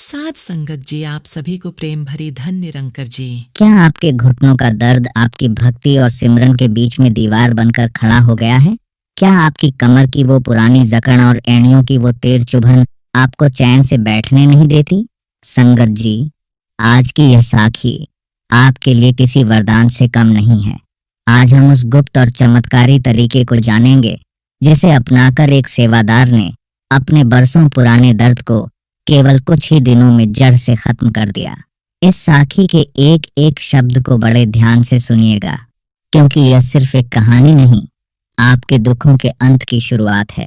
सुप्रसाद संगत जी, आप सभी को प्रेम भरी धन निरंकर जी। क्या आपके घुटनों का दर्द आपकी भक्ति और सिमरन के बीच में दीवार बनकर खड़ा हो गया है? क्या आपकी कमर की वो पुरानी जकड़ और एड़ियों की वो तेज चुभन आपको चैन से बैठने नहीं देती? संगत जी, आज की यह साखी आपके लिए किसी वरदान से कम नहीं है। आज हम उस गुप्त और चमत्कारी तरीके को जानेंगे जिसे अपनाकर एक सेवादार ने अपने बरसों पुराने दर्द को केवल कुछ ही दिनों में जड़ से खत्म कर दिया। इस साखी के एक एक शब्द को बड़े ध्यान से सुनिएगा, क्योंकि यह सिर्फ एक कहानी नहीं, आपके दुखों के अंत की शुरुआत है।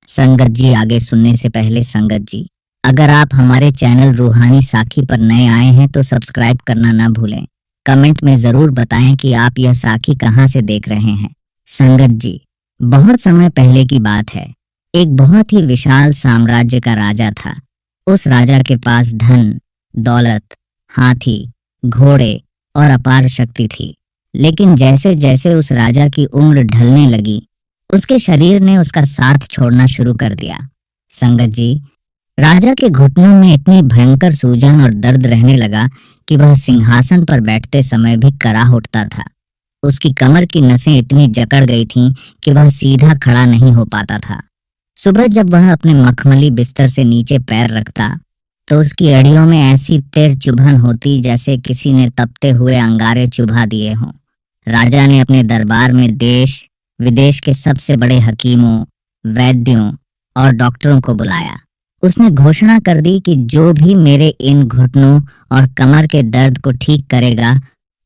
संगत जी, आगे सुनने से पहले संगत जी, अगर आप हमारे चैनल रूहानी साखी पर नए आए हैं तो सब्सक्राइब करना ना भूलें। कमेंट में जरूर बताएं कि आप यह साखी कहां से देख रहे हैं। संगत जी, बहुत समय पहले की बात है। एक बहुत ही विशाल साम्राज्य का राजा था। उस राजा के पास धन, दौलत, हाथी, घोड़े और अपार शक्ति थी। लेकिन जैसे जैसे उस राजा की उम्र ढलने लगी, उसके शरीर ने उसका साथ छोड़ना शुरू कर दिया। संगत जी, राजा के घुटनों में इतनी भयंकर सूजन और दर्द रहने लगा कि वह सिंहासन पर बैठते समय भी कराह उठता था। उसकी कमर की नसें इतनी जकड़ गई थीं कि वह सीधा खड़ा नहीं हो पाता था। सुबह जब वह अपने मखमली बिस्तर से नीचे पैर रखता तो उसकी अड़ियों में ऐसी तेज चुभन होती जैसे किसी ने तपते हुए अंगारे चुभा दिए हों। राजा ने अपने दरबार में देश विदेश के सबसे बड़े हकीमों, वैद्यों और डॉक्टरों को बुलाया। उसने घोषणा कर दी कि जो भी मेरे इन घुटनों और कमर के दर्द को ठीक करेगा,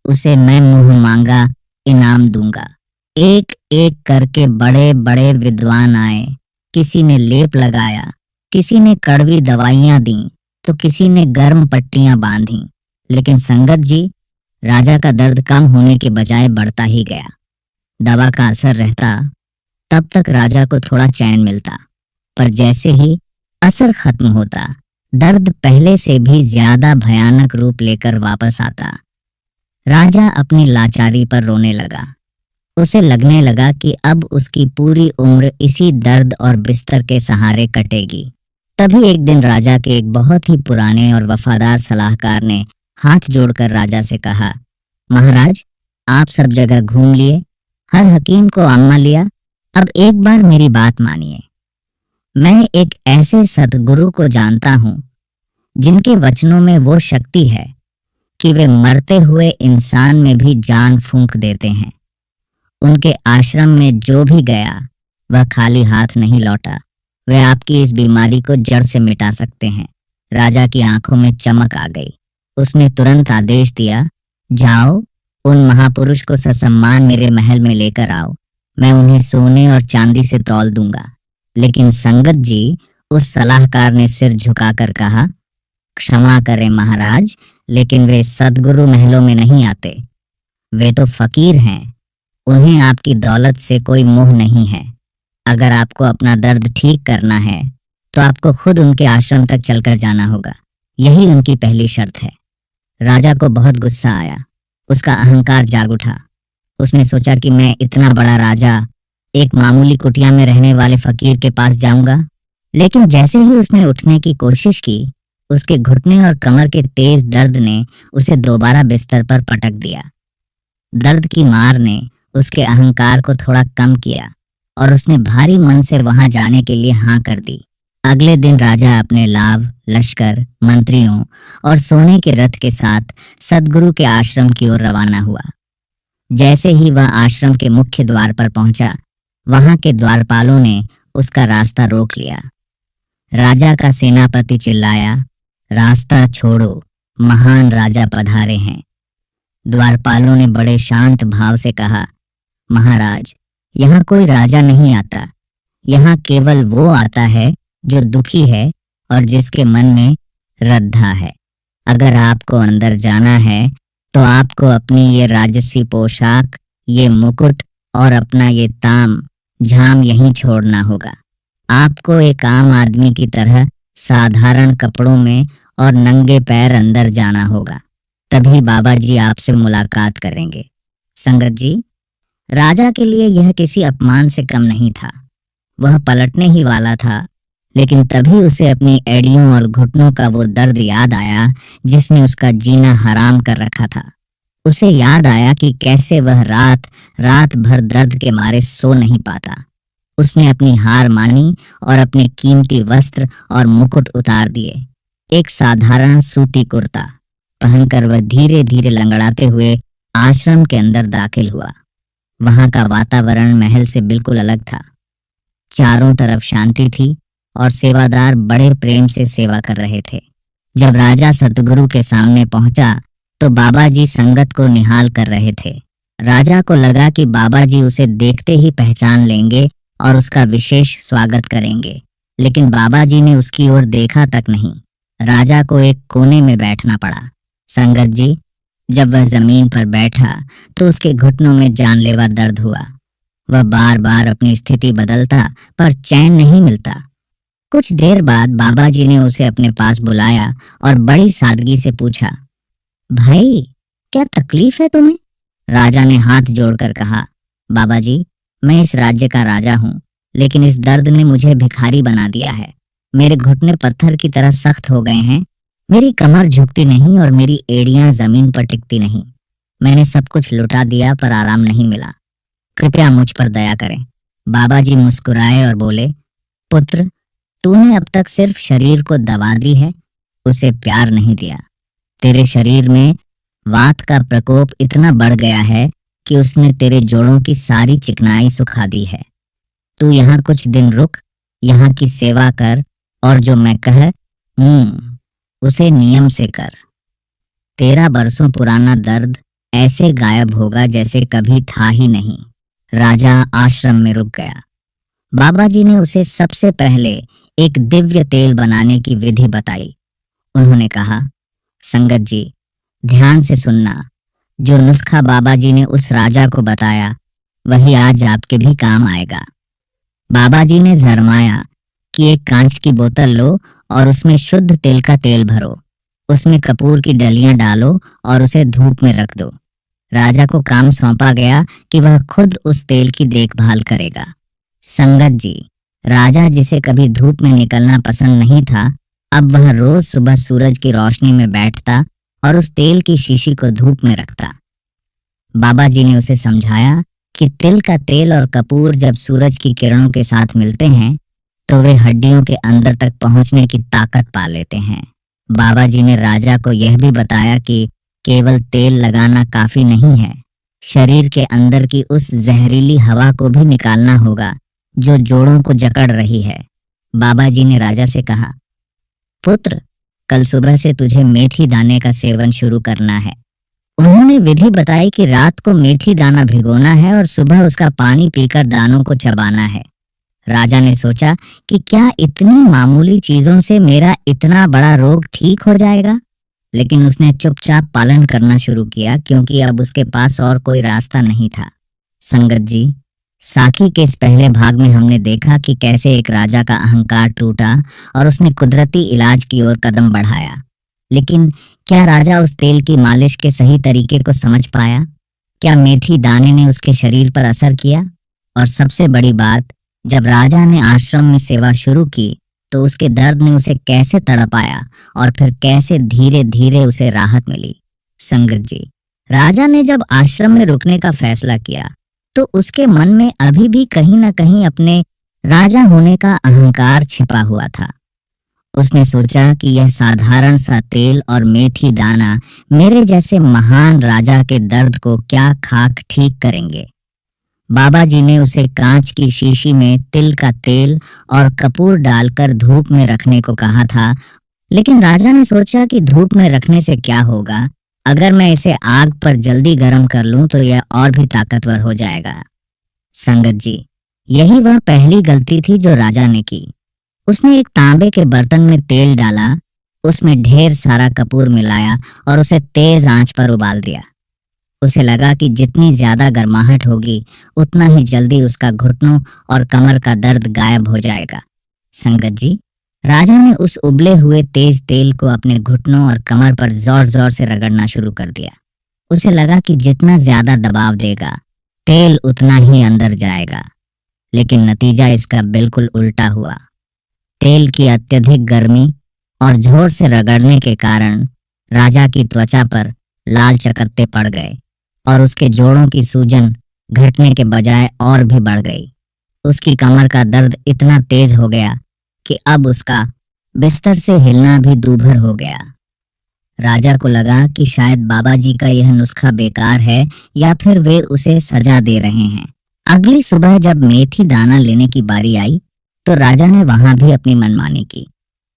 उसे मैं मुंह मांगा इनाम दूंगा। एक एक करके बड़े बड़े विद्वान आए। किसी ने लेप लगाया, किसी ने कड़वी दवाइयां दी, तो किसी ने गर्म पट्टियां बांधी। लेकिन संगत जी, राजा का दर्द कम होने के बजाय बढ़ता ही गया। दवा का असर रहता तब तक राजा को थोड़ा चैन मिलता, पर जैसे ही असर खत्म होता, दर्द पहले से भी ज्यादा भयानक रूप लेकर वापस आता। राजा अपनी लाचारी पर रोने लगा। उसे लगने लगा कि अब उसकी पूरी उम्र इसी दर्द और बिस्तर के सहारे कटेगी। तभी एक दिन राजा के एक बहुत ही पुराने और वफादार सलाहकार ने हाथ जोड़कर राजा से कहा, महाराज, आप सब जगह घूम लिए, हर हकीम को आम्मा लिया, अब एक बार मेरी बात मानिए। मैं एक ऐसे सद्गुरु को जानता हूं जिनके वचनों में वो शक्ति है कि वे मरते हुए इंसान में भी जान फूंक देते हैं। उनके आश्रम में जो भी गया वह खाली हाथ नहीं लौटा। वे आपकी इस बीमारी को जड़ से मिटा सकते हैं। राजा की आंखों में चमक आ गई। उसने तुरंत आदेश दिया, जाओ, उन महापुरुष को ससम्मान मेरे महल में लेकर आओ। मैं उन्हें सोने और चांदी से तौल दूंगा। लेकिन संगत जी, उस सलाहकार ने सिर झुकाकर कहा, क्षमा करें महाराज, लेकिन वे सद्गुरु महलों में नहीं आते। वे तो फकीर हैं। उन्हें आपकी दौलत से कोई मोह नहीं है। अगर आपको अपना दर्द ठीक करना है तो आपको खुद उनके आश्रम तक चलकर जाना होगा। यही उनकी पहली शर्त है। राजा को बहुत गुस्सा आया। उसका अहंकार जाग उठा। उसने सोचा कि मैं इतना बड़ा राजा एक मामूली कुटिया में रहने वाले फकीर के पास जाऊंगा। लेकिन जैसे ही उसने उठने की कोशिश की, उसके घुटने और कमर के तेज दर्द ने उसे दोबारा बिस्तर पर पटक दिया। दर्द की मार ने उसके अहंकार को थोड़ा कम किया और उसने भारी मन से वहां जाने के लिए हाँ कर दी। अगले दिन राजा अपने लाभ, लश्कर, मंत्रियों और सोने के रथ के साथ सद्गुरु के आश्रम की ओर रवाना हुआ। जैसे ही वह आश्रम के मुख्य द्वार पर पहुंचा, वहां के द्वारपालों ने उसका रास्ता रोक लिया। राजा का सेनापति चिल्लाया, रास्ता छोड़ो, महान राजा पधारे हैं। द्वारपालों ने बड़े शांत भाव से कहा, महाराज, यहाँ कोई राजा नहीं आता। यहाँ केवल वो आता है जो दुखी है और जिसके मन में श्रद्धा है। अगर आपको अंदर जाना है तो आपको अपनी ये राजसी पोशाक, ये मुकुट और अपना ये ताम झाम यहीं छोड़ना होगा। आपको एक आम आदमी की तरह साधारण कपड़ों में और नंगे पैर अंदर जाना होगा। तभी बाबा जी आपसे मुलाकात करेंगे। संगत जी, राजा के लिए यह किसी अपमान से कम नहीं था। वह पलटने ही वाला था लेकिन तभी उसे अपनी एड़ियों और घुटनों का वो दर्द याद आया जिसने उसका जीना हराम कर रखा था। उसे याद आया कि कैसे वह रात रात भर दर्द के मारे सो नहीं पाता। उसने अपनी हार मानी और अपने कीमती वस्त्र और मुकुट उतार दिए। एक साधारण सूती कुर्ता पहनकर वह धीरे धीरे लंगड़ाते हुए आश्रम के अंदर दाखिल हुआ। वहां का वातावरण महल से बिल्कुल अलग था। चारों तरफ शांति थी और सेवादार बड़े प्रेम से सेवा कर रहे थे। जब राजा सतगुरु के सामने पहुंचा तो बाबा जी संगत को निहाल कर रहे थे। राजा को लगा कि बाबा जी उसे देखते ही पहचान लेंगे और उसका विशेष स्वागत करेंगे, लेकिन बाबा जी ने उसकी ओर देखा तक नहीं। राजा को एक कोने में बैठना पड़ा। संगत जी, जब वह जमीन पर बैठा तो उसके घुटनों में जानलेवा दर्द हुआ। वह बार बार अपनी स्थिति बदलता पर चैन नहीं मिलता। कुछ देर बाद बाबा जी ने उसे अपने पास बुलाया और बड़ी सादगी से पूछा, भाई क्या तकलीफ है तुम्हें? राजा ने हाथ जोड़कर कहा, बाबा जी, मैं इस राज्य का राजा हूँ, लेकिन इस दर्द ने मुझे भिखारी बना दिया है। मेरे घुटने पत्थर की तरह सख्त हो गए हैं। मेरी कमर झुकती नहीं और मेरी एड़ियां जमीन पर टिकती नहीं। मैंने सब कुछ लुटा दिया पर आराम नहीं मिला। कृपया मुझ पर दया करें। बाबा जी मुस्कुराए और बोले, पुत्र, तूने अब तक सिर्फ शरीर को दबा दी है, उसे प्यार नहीं दिया। तेरे शरीर में वात का प्रकोप इतना बढ़ गया है कि उसने तेरे जोड़ों की सारी चिकनाई सुखा दी है। तू यहाँ कुछ दिन रुक, यहाँ की सेवा कर और जो मैं कह उसे नियम से कर। 13 बरसों पुराना दर्द ऐसे गायब होगा जैसे कभी था ही नहीं। राजा आश्रम में रुक गया। बाबा जी ने उसे सबसे पहले एक दिव्य तेल बनाने की विधि बताई। उन्होंने कहा, संगत जी, ध्यान से सुनना। जो नुस्खा बाबा जी ने उस राजा को बताया वही आज आपके भी काम आएगा। बाबा जी ने फरमाया कि एक कांच की बोतल लो और उसमें शुद्ध तिल का तेल भरो। उसमें कपूर की डलियां डालो और उसे धूप में रख दो। राजा को काम सौंपा गया कि वह खुद उस तेल की देखभाल करेगा। संगत जी, राजा जिसे कभी धूप में निकलना पसंद नहीं था, अब वह रोज सुबह सूरज की रोशनी में बैठता और उस तेल की शीशी को धूप में रखता। बाबा जी ने उसे समझाया कि तिल का तेल और कपूर जब सूरज की किरणों के साथ मिलते हैं तो वे हड्डियों के अंदर तक पहुंचने की ताकत पा लेते हैं। बाबा जी ने राजा को यह भी बताया कि केवल तेल लगाना काफी नहीं है, शरीर के अंदर की उस जहरीली हवा को भी निकालना होगा जो जोड़ों को जकड़ रही है। बाबा जी ने राजा से कहा, पुत्र, कल सुबह से तुझे मेथी दाने का सेवन शुरू करना है। उन्होंने विधि बताई कि रात को मेथी दाना भिगोना है और सुबह उसका पानी पीकर दानों को चबाना है। राजा ने सोचा कि क्या इतनी मामूली चीजों से मेरा इतना बड़ा रोग ठीक हो जाएगा, लेकिन उसने चुपचाप पालन करना शुरू किया क्योंकि अब उसके पास और कोई रास्ता नहीं था। संगत जी, साखी के इस पहले भाग में हमने देखा कि कैसे एक राजा का अहंकार टूटा और उसने कुदरती इलाज की ओर कदम बढ़ाया। लेकिन क्या राजा उस तेल की मालिश के सही तरीके को समझ पाया? क्या मेथी दाने ने उसके शरीर पर असर किया? और सबसे बड़ी बात, जब राजा ने आश्रम में सेवा शुरू की तो उसके दर्द ने उसे कैसे तड़पाया और फिर कैसे धीरे धीरे उसे राहत मिली। संगत जी, राजा ने जब आश्रम में रुकने का फैसला किया तो उसके मन में अभी भी कहीं न कहीं अपने राजा होने का अहंकार छिपा हुआ था। उसने सोचा कि यह साधारण सा तेल और मेथी दाना मेरे जैसे महान राजा के दर्द को क्या खाक ठीक करेंगे। बाबा जी ने उसे कांच की शीशी में तिल का तेल और कपूर डालकर धूप में रखने को कहा था, लेकिन राजा ने सोचा कि धूप में रखने से क्या होगा, अगर मैं इसे आग पर जल्दी गर्म कर लूं तो यह और भी ताकतवर हो जाएगा। संगत जी, यही वह पहली गलती थी जो राजा ने की। उसने एक तांबे के बर्तन में तेल डाला, उसमें ढेर सारा कपूर मिलाया और उसे तेज आंच पर उबाल दिया। उसे लगा कि जितनी ज्यादा गर्माहट होगी उतना ही जल्दी उसका घुटनों और कमर का दर्द गायब हो जाएगा। संगत जी, राजा ने उस उबले हुए तेज तेल को अपने घुटनों और कमर पर जोर जोर से रगड़ना शुरू कर दिया। उसे लगा कि जितना ज्यादा दबाव देगा तेल उतना ही अंदर जाएगा, लेकिन नतीजा इसका बिल्कुल उल्टा हुआ। तेल की अत्यधिक गर्मी और जोर से रगड़ने के कारण राजा की त्वचा पर लाल चकत्ते पड़ गए और उसके जोड़ों की सूजन घटने के बजाय और भी बढ़ गई। उसकी कमर का दर्द इतना तेज हो गया कि अब उसका बिस्तर से हिलना भी दूभर हो गया। राजा को लगा कि शायद बाबा जी का यह नुस्खा बेकार है या फिर वे उसे सजा दे रहे हैं। अगली सुबह जब मेथी दाना लेने की बारी आई तो राजा ने वहां भी अपनी मनमानी की।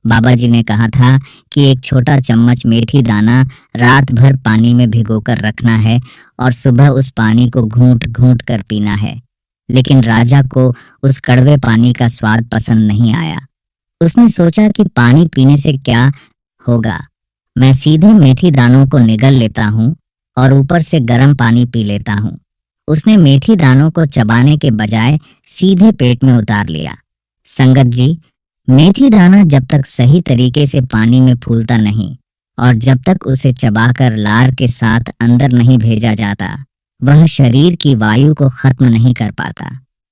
बाबा जी ने कहा था कि एक छोटा चम्मच मेथी दाना रात भर पानी में भिगोकर रखना है और सुबह उस पानी को घूंट घूंट कर पीना है। लेकिन राजा को उस कड़वे पानी का स्वाद पसंद नहीं आया। उसने सोचा कि पानी पीने से क्या होगा, मैं सीधे मेथी दानों को निगल लेता हूँ और ऊपर से गर्म पानी पी लेता हूँ। उसने मेथी दानों को चबाने के बजाय सीधे पेट में उतार लिया। संगत जी, मेथी दाना जब तक सही तरीके से पानी में फूलता नहीं और जब तक उसे चबाकर लार के साथ अंदर नहीं भेजा जाता, वह शरीर की वायु को खत्म नहीं कर पाता।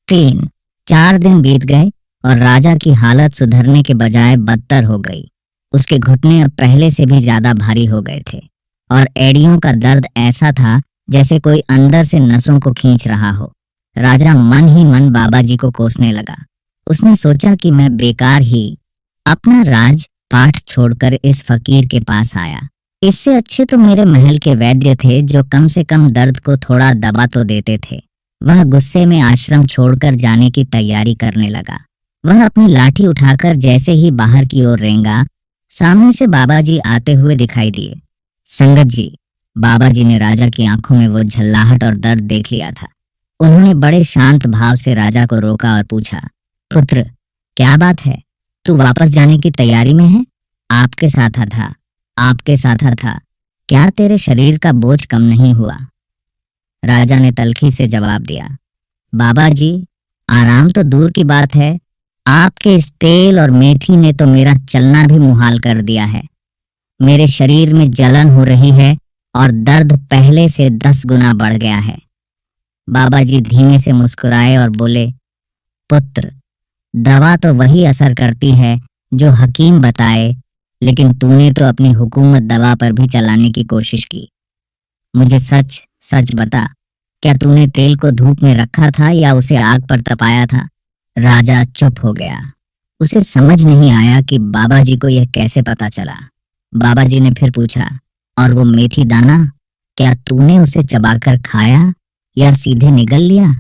3-4 दिन बीत गए और राजा की हालत सुधरने के बजाय बदतर हो गई। उसके घुटने अब पहले से भी ज्यादा भारी हो गए थे और एड़ियों का दर्द ऐसा था जैसे कोई अंदर से नसों को खींच रहा हो। राजा मन ही मन बाबा जी को कोसने लगा। उसने सोचा कि मैं बेकार ही अपना राज पाठ छोड़कर इस फकीर के पास आया। इससे अच्छे तो मेरे महल के वैद्य थे जो कम से कम दर्द को थोड़ा दबा तो देते थे। वह गुस्से में आश्रम छोड़कर जाने की तैयारी करने लगा। वह अपनी लाठी उठाकर जैसे ही बाहर की ओर रेंगा, सामने से बाबा जी आते हुए दिखाई दिए। संगत जी, बाबा जी ने राजा की आंखों में वो झल्लाहट और दर्द देख लिया था। उन्होंने बड़े शांत भाव से राजा को रोका और पूछा, पुत्र, क्या बात है? तू वापस जाने की तैयारी में है? आपके साथ था। क्या तेरे शरीर का बोझ कम नहीं हुआ? राजा ने तल्खी से जवाब दिया, बाबा जी, आराम तो दूर की बात है, आपके इस तेल और मेथी ने तो मेरा चलना भी मुहाल कर दिया है। मेरे शरीर में जलन हो रही है और दर्द पहले से 10 गुना बढ़ गया है। बाबा जी धीमे से मुस्कुराए और बोले, पुत्र, दवा तो वही असर करती है जो हकीम बताए, लेकिन तूने तो अपनी हुकूमत दवा पर भी चलाने की कोशिश की। मुझे सच सच बता, क्या तूने तेल को धूप में रखा था या उसे आग पर तपाया था? राजा चुप हो गया। उसे समझ नहीं आया कि बाबा जी को यह कैसे पता चला। बाबा जी ने फिर पूछा, और वो मेथी दाना, क्या तूने उसे चबाकर खाया या सीधे निगल लिया?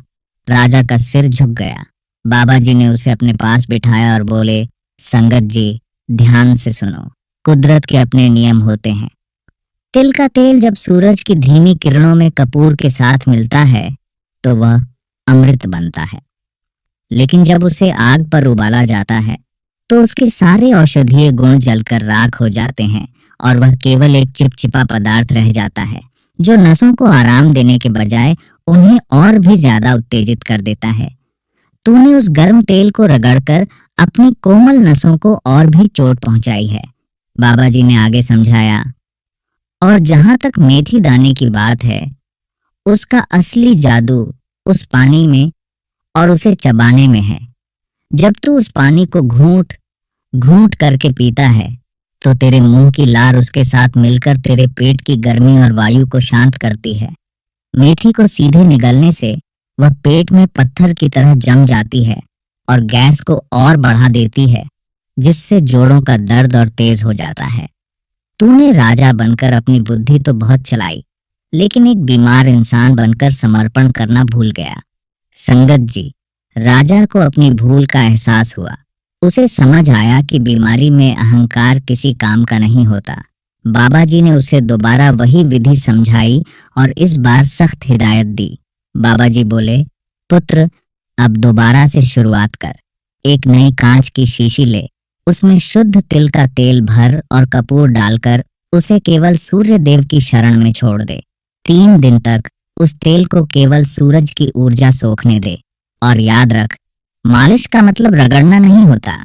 राजा का सिर झुक गया। बाबा जी ने उसे अपने पास बिठाया और बोले, संगत जी, ध्यान से सुनो, कुदरत के अपने नियम होते हैं। तिल का तेल जब सूरज की धीमी किरणों में कपूर के साथ मिलता है तो वह अमृत बनता है, लेकिन जब उसे आग पर उबाला जाता है तो उसके सारे औषधीय गुण जलकर राख हो जाते हैं और वह केवल एक चिपचिपा पदार्थ रह जाता है जो नसों को आराम देने के बजाय उन्हें और भी ज्यादा उत्तेजित कर देता है। तूने उस गर्म तेल को रगड़कर अपनी कोमल नसों को और भी चोट पहुंचाई है, बाबा जी ने आगे समझाया। और जहां तक मेथी दाने की बात है, उसका असली जादू उस पानी में और उसे चबाने में है। जब तू उस पानी को घूंट घूंट करके पीता है तो तेरे मुंह की लार उसके साथ मिलकर तेरे पेट की गर्मी और वायु को शांत करती है। मेथी को सीधे निगलने से वह पेट में पत्थर की तरह जम जाती है और गैस को और बढ़ा देती है, जिससे जोड़ों का दर्द और तेज हो जाता है। तूने राजा बनकर अपनी बुद्धि तो बहुत चलाई, लेकिन एक बीमार इंसान बनकर समर्पण करना भूल गया। संगत जी, राजा को अपनी भूल का एहसास हुआ। उसे समझ आया कि बीमारी में अहंकार किसी काम का नहीं होता। बाबा जी ने उसे दोबारा वही विधि समझाई और इस बार सख्त हिदायत दी। बाबा जी बोले, पुत्र, अब दोबारा से शुरुआत कर। एक नई कांच की शीशी ले, उसमें शुद्ध तिल का तेल भर और कपूर डालकर उसे केवल सूर्य देव की शरण में छोड़ दे। 3 दिन तक उस तेल को केवल सूरज की ऊर्जा सोखने दे। और याद रख, मालिश का मतलब रगड़ना नहीं होता।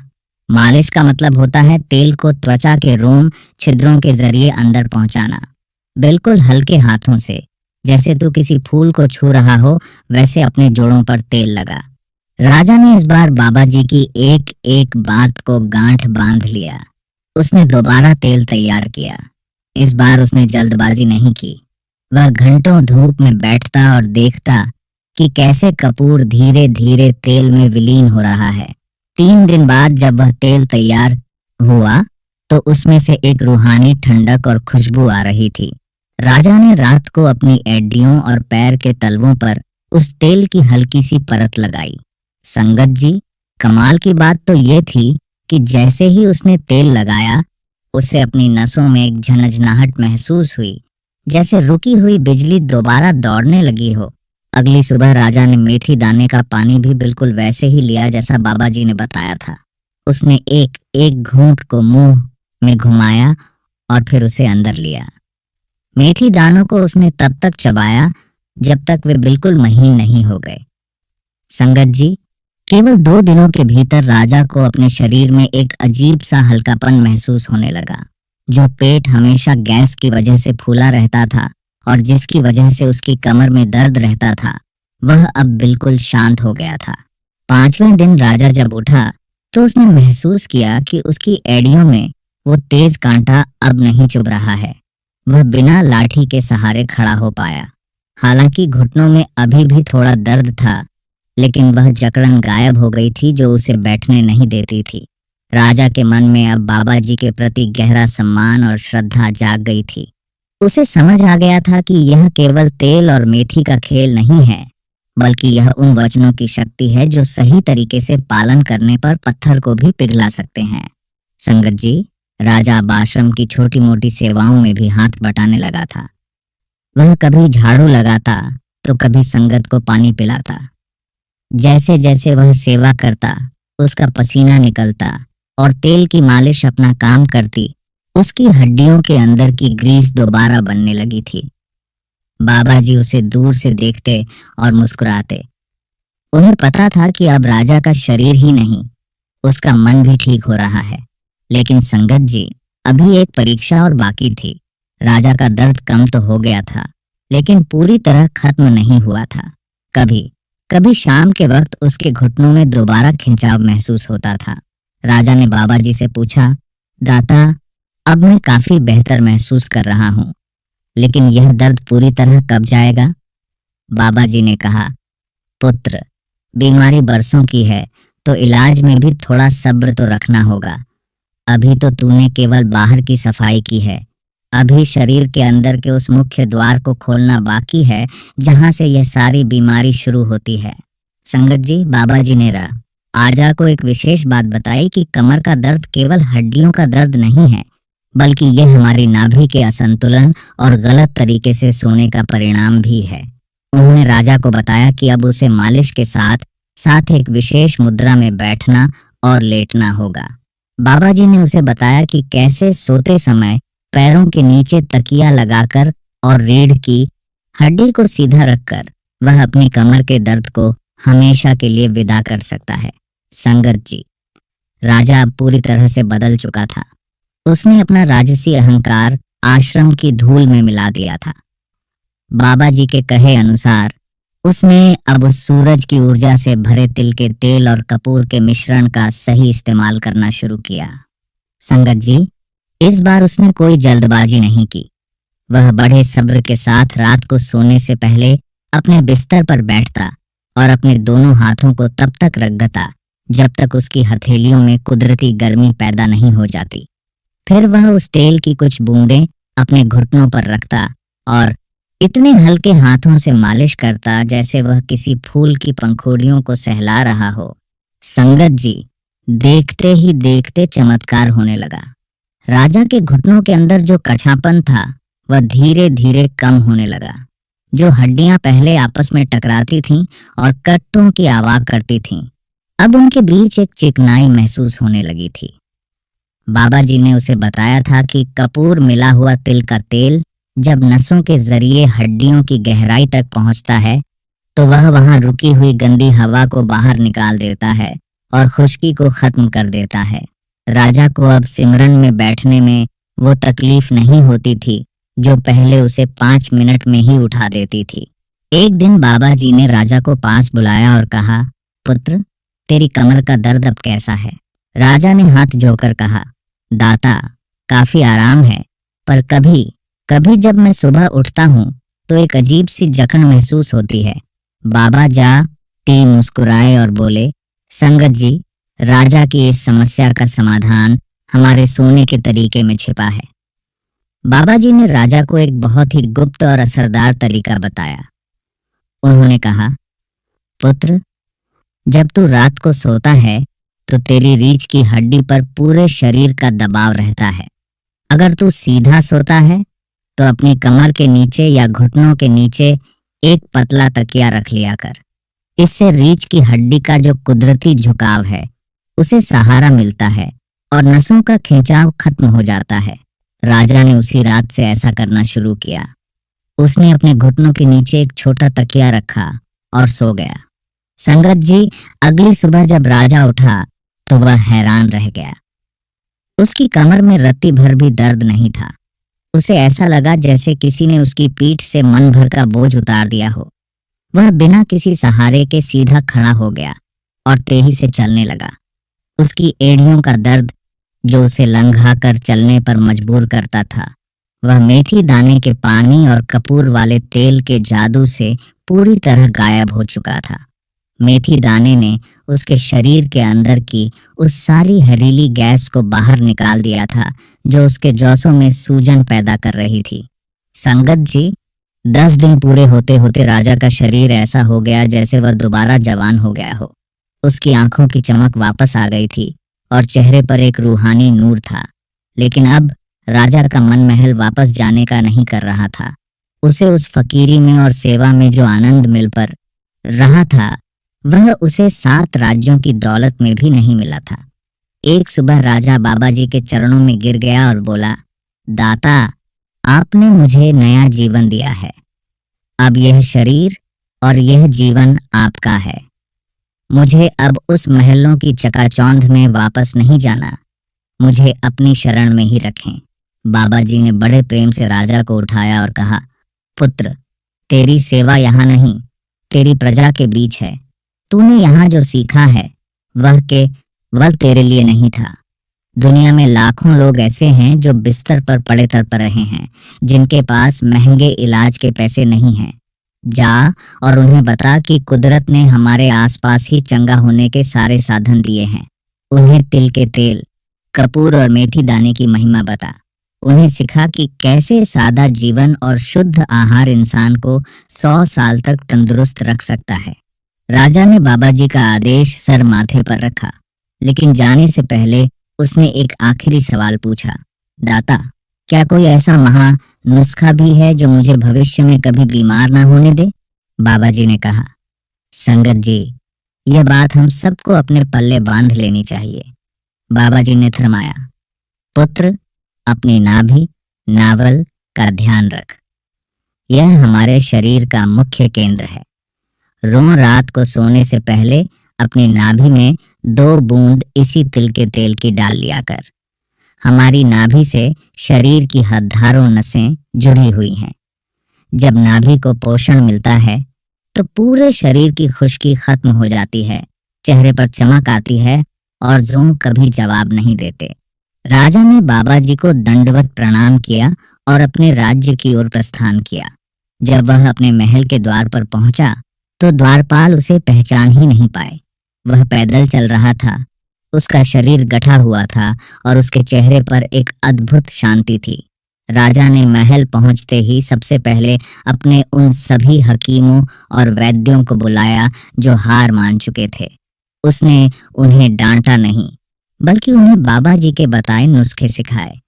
मालिश का मतलब होता है तेल को त्वचा के रोम छिद्रों के जरिए अंदर पहुंचाना, बिल्कुल हल्के हाथों से, जैसे तू किसी फूल को छू रहा हो वैसे अपने जोड़ों पर तेल लगा। राजा ने इस बार बाबा जी की एक एक बात को गांठ बांध लिया। उसने दोबारा तेल तैयार किया। इस बार उसने जल्दबाजी नहीं की। वह घंटों धूप में बैठता और देखता कि कैसे कपूर धीरे धीरे तेल में विलीन हो रहा है। 3 दिन बाद जब वह तेल तैयार हुआ तो उसमें से एक रूहानी ठंडक और खुशबू आ रही थी। राजा ने रात को अपनी एडियों और पैर के तलवों पर उस तेल की हल्की सी परत लगाई। संगत जी, कमाल की बात तो ये थी कि जैसे ही उसने तेल लगाया, उसे अपनी नसों में एक झनझनाहट महसूस हुई, जैसे रुकी हुई बिजली दोबारा दौड़ने लगी हो। अगली सुबह राजा ने मेथी दाने का पानी भी बिल्कुल वैसे ही लिया जैसा बाबा जी ने बताया था। उसने एक एक घूंट को मुंह में घुमाया और फिर उसे अंदर लिया। मेथी दानों को उसने तब तक चबाया जब तक वे बिल्कुल महीन नहीं हो गए। संगत जी, केवल 2 दिनों के भीतर राजा को अपने शरीर में एक अजीब सा हल्कापन महसूस होने लगा। जो पेट हमेशा गैस की वजह से फूला रहता था और जिसकी वजह से उसकी कमर में दर्द रहता था, वह अब बिल्कुल शांत हो गया था। 5वें दिन राजा जब उठा तो उसने महसूस किया कि उसकी एड़ियों में वो तेज कांटा अब नहीं चुभ रहा है। वह बिना लाठी के सहारे खड़ा हो पाया। हालांकि घुटनों में अभी भी थोड़ा दर्द था, लेकिन वह जकड़न गायब हो गई थी जो उसे बैठने नहीं देती थी। राजा के मन में अब बाबा जी के प्रति गहरा सम्मान और श्रद्धा जाग गई थी। उसे समझ आ गया था कि यह केवल तेल और मेथी का खेल नहीं है, बल्कि यह उन वचनों की शक्ति है जो सही तरीके से पालन करने पर पत्थर को भी पिघला सकते हैं। संगत जी, राजा अब आश्रम की छोटी मोटी सेवाओं में भी हाथ बटाने लगा था। वह कभी झाड़ू लगाता तो कभी संगत को पानी पिलाता। जैसे जैसे वह सेवा करता, उसका पसीना निकलता और तेल की मालिश अपना काम करती, उसकी हड्डियों के अंदर की ग्रीस दोबारा बनने लगी थी। बाबा जी उसे दूर से देखते और मुस्कुराते। उन्हें पता था कि अब राजा का शरीर ही नहीं, उसका मन भी ठीक हो रहा है। लेकिन संगत जी, अभी एक परीक्षा और बाकी थी। राजा का दर्द कम तो हो गया था, लेकिन पूरी तरह खत्म नहीं हुआ था। कभी कभी शाम के वक्त उसके घुटनों में दोबारा खिंचाव महसूस होता था। राजा ने बाबा जी से पूछा, दाता, अब मैं काफी बेहतर महसूस कर रहा हूँ, लेकिन यह दर्द पूरी तरह कब जाएगा? बाबा जी ने कहा, पुत्र, बीमारी बरसों की है तो इलाज में भी थोड़ा सब्र तो रखना होगा। अभी तो तूने केवल बाहर की सफाई की है, अभी शरीर के अंदर के उस मुख्य द्वार को खोलना बाकी है जहां से यह सारी बीमारी शुरू होती है। संगत जी, बाबा जी ने आजा को एक विशेष बात बताई कि कमर का दर्द केवल हड्डियों का दर्द नहीं है, बल्कि यह हमारी नाभि के असंतुलन और गलत तरीके से सोने का परिणाम भी है। उन्होंने राजा को बताया कि अब उसे मालिश के साथ साथ एक विशेष मुद्रा में बैठना और लेटना होगा। बाबा जी ने उसे बताया कि कैसे सोते समय पैरों के नीचे तकिया लगाकर और रीढ़ की हड्डी को सीधा रखकर वह अपनी कमर के दर्द को हमेशा के लिए विदा कर सकता है। संगत जी, राजा अब पूरी तरह से बदल चुका था। उसने अपना राजसी अहंकार आश्रम की धूल में मिला दिया था। बाबा जी के कहे अनुसार उसने अब उस सूरज की ऊर्जा से भरे तिल के तेल और कपूर के मिश्रण का सही इस्तेमाल करना शुरू किया। संगत जी, इस बार उसने कोई जल्दबाजी नहीं की। वह बड़े सब्र के साथ रात को सोने से पहले अपने बिस्तर पर बैठता और अपने दोनों हाथों को तब तक रगड़ता जब तक उसकी हथेलियों में कुदरती गर्मी पैदा नहीं हो जाती। फिर वह उस तेल की कुछ बूंदें अपने घुटनों पर रखता और इतने हल्के हाथों से मालिश करता जैसे वह किसी फूल की पंखुड़ियों को सहला रहा हो। संगत जी, देखते ही देखते चमत्कार होने लगा। राजा के घुटनों के अंदर जो कछापन था वह धीरे धीरे कम होने लगा। जो हड्डियां पहले आपस में टकराती थीं और कट्टों की आवाज करती थीं, अब उनके बीच एक चिकनाई महसूस होने लगी थी। बाबा जी ने उसे बताया था कि कपूर मिला हुआ तिल का तेल जब नसों के जरिए हड्डियों की गहराई तक पहुंचता है तो वह वहां रुकी हुई गंदी हवा को बाहर निकाल देता है और खुश्की को खत्म कर देता है। राजा को अब सिमरन में बैठने में वो तकलीफ नहीं होती थी जो पहले उसे 5 मिनट में ही उठा देती थी। एक दिन बाबा जी ने राजा को पास बुलाया और कहा, पुत्र, तेरी कमर का दर्द अब कैसा है? राजा ने हाथ जोड़कर कहा, दाता, काफी आराम है, पर कभी कभी जब मैं सुबह उठता हूँ तो एक अजीब सी जकड़ महसूस होती है। बाबा टी मुस्कुराए और बोले, संगत जी, राजा की इस समस्या का समाधान हमारे सोने के तरीके में छिपा है। बाबा जी ने राजा को एक बहुत ही गुप्त और असरदार तरीका बताया। उन्होंने कहा, पुत्र, जब तू रात को सोता है तो तेरी रीढ़ की हड्डी पर पूरे शरीर का दबाव रहता है। अगर तू सीधा सोता है तो अपनी कमर के नीचे या घुटनों के नीचे एक पतला तकिया रख लिया कर। इससे रीढ़ की हड्डी का जो कुदरती झुकाव है उसे सहारा मिलता है और नसों का खिंचाव खत्म हो जाता है। राजा ने उसी रात से ऐसा करना शुरू किया। उसने अपने घुटनों के नीचे एक छोटा तकिया रखा और सो गया। संगत जी, अगली सुबह जब राजा उठा तो वह हैरान रह गया। उसकी कमर में रत्ती भर भी दर्द नहीं था। उसे ऐसा लगा जैसे किसी ने उसकी पीठ से मन भर का बोझ उतार दिया हो। वह बिना किसी सहारे के सीधा खड़ा हो गया और तेजी से चलने लगा। उसकी एड़ियों का दर्द, जो उसे लंघा कर चलने पर मजबूर करता था, वह मेथी दाने के पानी और कपूर वाले तेल के जादू से पूरी तरह गायब हो चुका था। मेथी दाने ने उसके शरीर के अंदर की उस सारी हरीली गैस को बाहर निकाल दिया था जो उसके जोसों में सूजन पैदा कर रही थी। संगत जी, 10 दिन पूरे होते होते राजा का शरीर ऐसा हो गया जैसे वह दोबारा जवान हो गया हो। उसकी आंखों की चमक वापस आ गई थी और चेहरे पर एक रूहानी नूर था। लेकिन अब राजा का मन महल वापस जाने का नहीं कर रहा था। उसे उस फकीरी में और सेवा में जो आनंद मिल पर रहा था, वह उसे 7 राज्यों की दौलत में भी नहीं मिला था। एक सुबह राजा बाबा जी के चरणों में गिर गया और बोला, दाता, आपने मुझे नया जीवन दिया है। अब यह शरीर और यह जीवन आपका है। मुझे अब उस महलों की चकाचौंध में वापस नहीं जाना। मुझे अपनी शरण में ही रखें। बाबा जी ने बड़े प्रेम से राजा को उठाया और कहा, पुत्र, तेरी सेवा यहाँ नहीं, तेरी प्रजा के बीच है। तूने यहाँ जो सीखा है वह केवल तेरे लिए नहीं था। दुनिया में लाखों लोग ऐसे हैं जो बिस्तर पर पड़े तड़प रहे हैं, जिनके पास महंगे इलाज के पैसे नहीं हैं। जा और उन्हें बता कि कुदरत ने हमारे आसपास ही चंगा होने के सारे साधन दिए हैं। उन्हें तिल के तेल, कपूर और मेथी दाने की महिमा बता। उन्हें सिखा कि कैसे सादा जीवन और शुद्ध आहार इंसान को 100 साल तक तंदुरुस्त रख सकता है। राजा ने बाबा जी का आदेश सर माथे पर रखा, लेकिन जाने से पहले उसने एक आखिरी सवाल पूछा, दाता, क्या कोई ऐसा महा नुस्खा भी है जो मुझे भविष्य में कभी बीमार ना होने दे? बाबा जी ने कहा, संगत जी, यह बात हम सबको अपने पल्ले बांध लेनी चाहिए। बाबा जी ने थरमाया, पुत्र, अपनी नाभि नावल का ध्यान रख। यह हमारे शरीर का मुख्य केंद्र है। रोज रात को सोने से पहले अपनी नाभि में 2 बूंद इसी तिल के तेल की डाल लिया कर। हमारी नाभि से शरीर की हजारों नसें जुड़ी हुई हैं। जब नाभि को पोषण मिलता है तो पूरे शरीर की खुश्की खत्म हो जाती है, चेहरे पर चमक आती है और जोंक कभी जवाब नहीं देते। राजा ने बाबा जी को दंडवत प्रणाम किया और अपने राज्य की ओर प्रस्थान किया। जब वह अपने महल के द्वार पर पहुंचा तो द्वारपाल उसे पहचान ही नहीं पाए। वह पैदल चल रहा था। उसका शरीर गठा हुआ था और उसके चेहरे पर एक अद्भुत शांति थी। राजा ने महल पहुंचते ही सबसे पहले अपने उन सभी हकीमों और वैद्यों को बुलाया जो हार मान चुके थे। उसने उन्हें डांटा नहीं, बल्कि उन्हें बाबा जी के बताए नुस्खे सिखाए।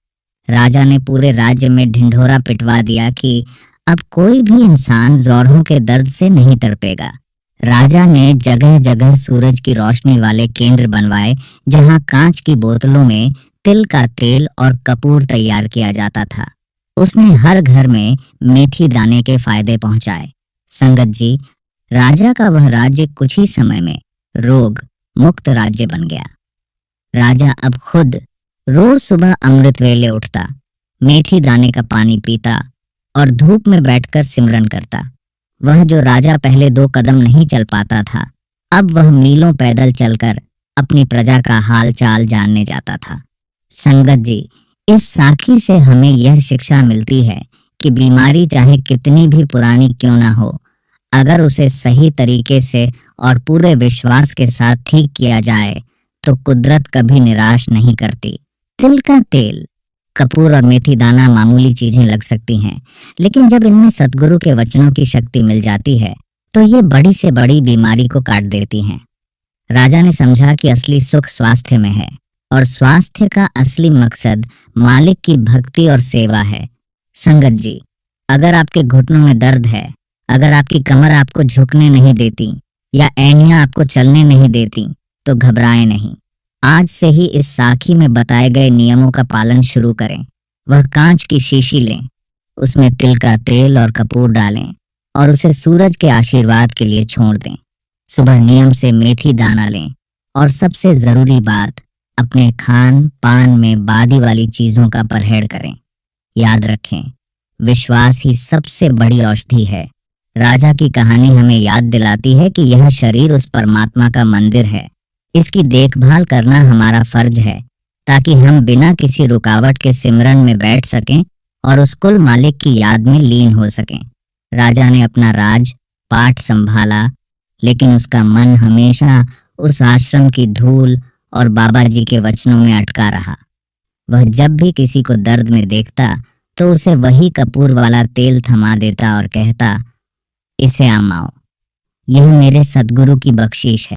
राजा ने पूरे राज्य में ढिंढोरा पिटवा दिया कि अब कोई भी इंसान जोरों के दर्द से नहीं तड़पेगा। राजा ने जगह जगह सूरज की रोशनी वाले केंद्र बनवाए, जहां कांच की बोतलों में तिल का तेल और कपूर तैयार किया जाता था। उसने हर घर में मेथी दाने के फायदे पहुंचाए। संगत जी, राजा का वह राज्य कुछ ही समय में रोग मुक्त राज्य बन गया। राजा अब खुद रोज सुबह अमृत वेले उठता, मेथी दाने का पानी पीता और धूप में बैठकर सिमरन करता। वह जो राजा पहले 2 कदम नहीं चल पाता था, अब वह मीलों पैदल चलकर अपनी प्रजा का हाल चाल जानने जाता था। संगत जी, इस साखी से हमें यह शिक्षा मिलती है कि बीमारी चाहे कितनी भी पुरानी क्यों ना हो, अगर उसे सही तरीके से और पूरे विश्वास के साथ ठीक किया जाए तो कुदरत कभी निराश नहीं करती। तिल का तेल, कपूर और मेथी दाना मामूली चीजें लग सकती हैं, लेकिन जब इनमें सतगुरु के वचनों की शक्ति मिल जाती है तो ये बड़ी से बड़ी बीमारी को काट देती हैं। राजा ने समझा कि असली सुख स्वास्थ्य में है और स्वास्थ्य का असली मकसद मालिक की भक्ति और सेवा है। संगत जी, अगर आपके घुटनों में दर्द है, अगर आपकी कमर आपको झुकने नहीं देती या एड़ियां आपको चलने नहीं देती, तो घबराएं नहीं। आज से ही इस साखी में बताए गए नियमों का पालन शुरू करें। वह कांच की शीशी लें, उसमें तिल का तेल और कपूर डालें और उसे सूरज के आशीर्वाद के लिए छोड़ दें। सुबह नियम से मेथी दाना लें और सबसे जरूरी बात, अपने खान पान में बादी वाली चीजों का परहेड़ करें। याद रखें, विश्वास ही सबसे बड़ी औषधि है। राजा की कहानी हमें याद दिलाती है कि यह शरीर उस परमात्मा का मंदिर है। इसकी देखभाल करना हमारा फर्ज है ताकि हम बिना किसी रुकावट के सिमरन में बैठ सकें और उस कुल मालिक की याद में लीन हो सकें। राजा ने अपना राज पाठ संभाला, लेकिन उसका मन हमेशा उस आश्रम की धूल और बाबा जी के वचनों में अटका रहा। वह जब भी किसी को दर्द में देखता तो उसे वही कपूर वाला तेल थमा देता और कहता, इसे आमाओ, यह मेरे सद्गुरु की बख्शीश है।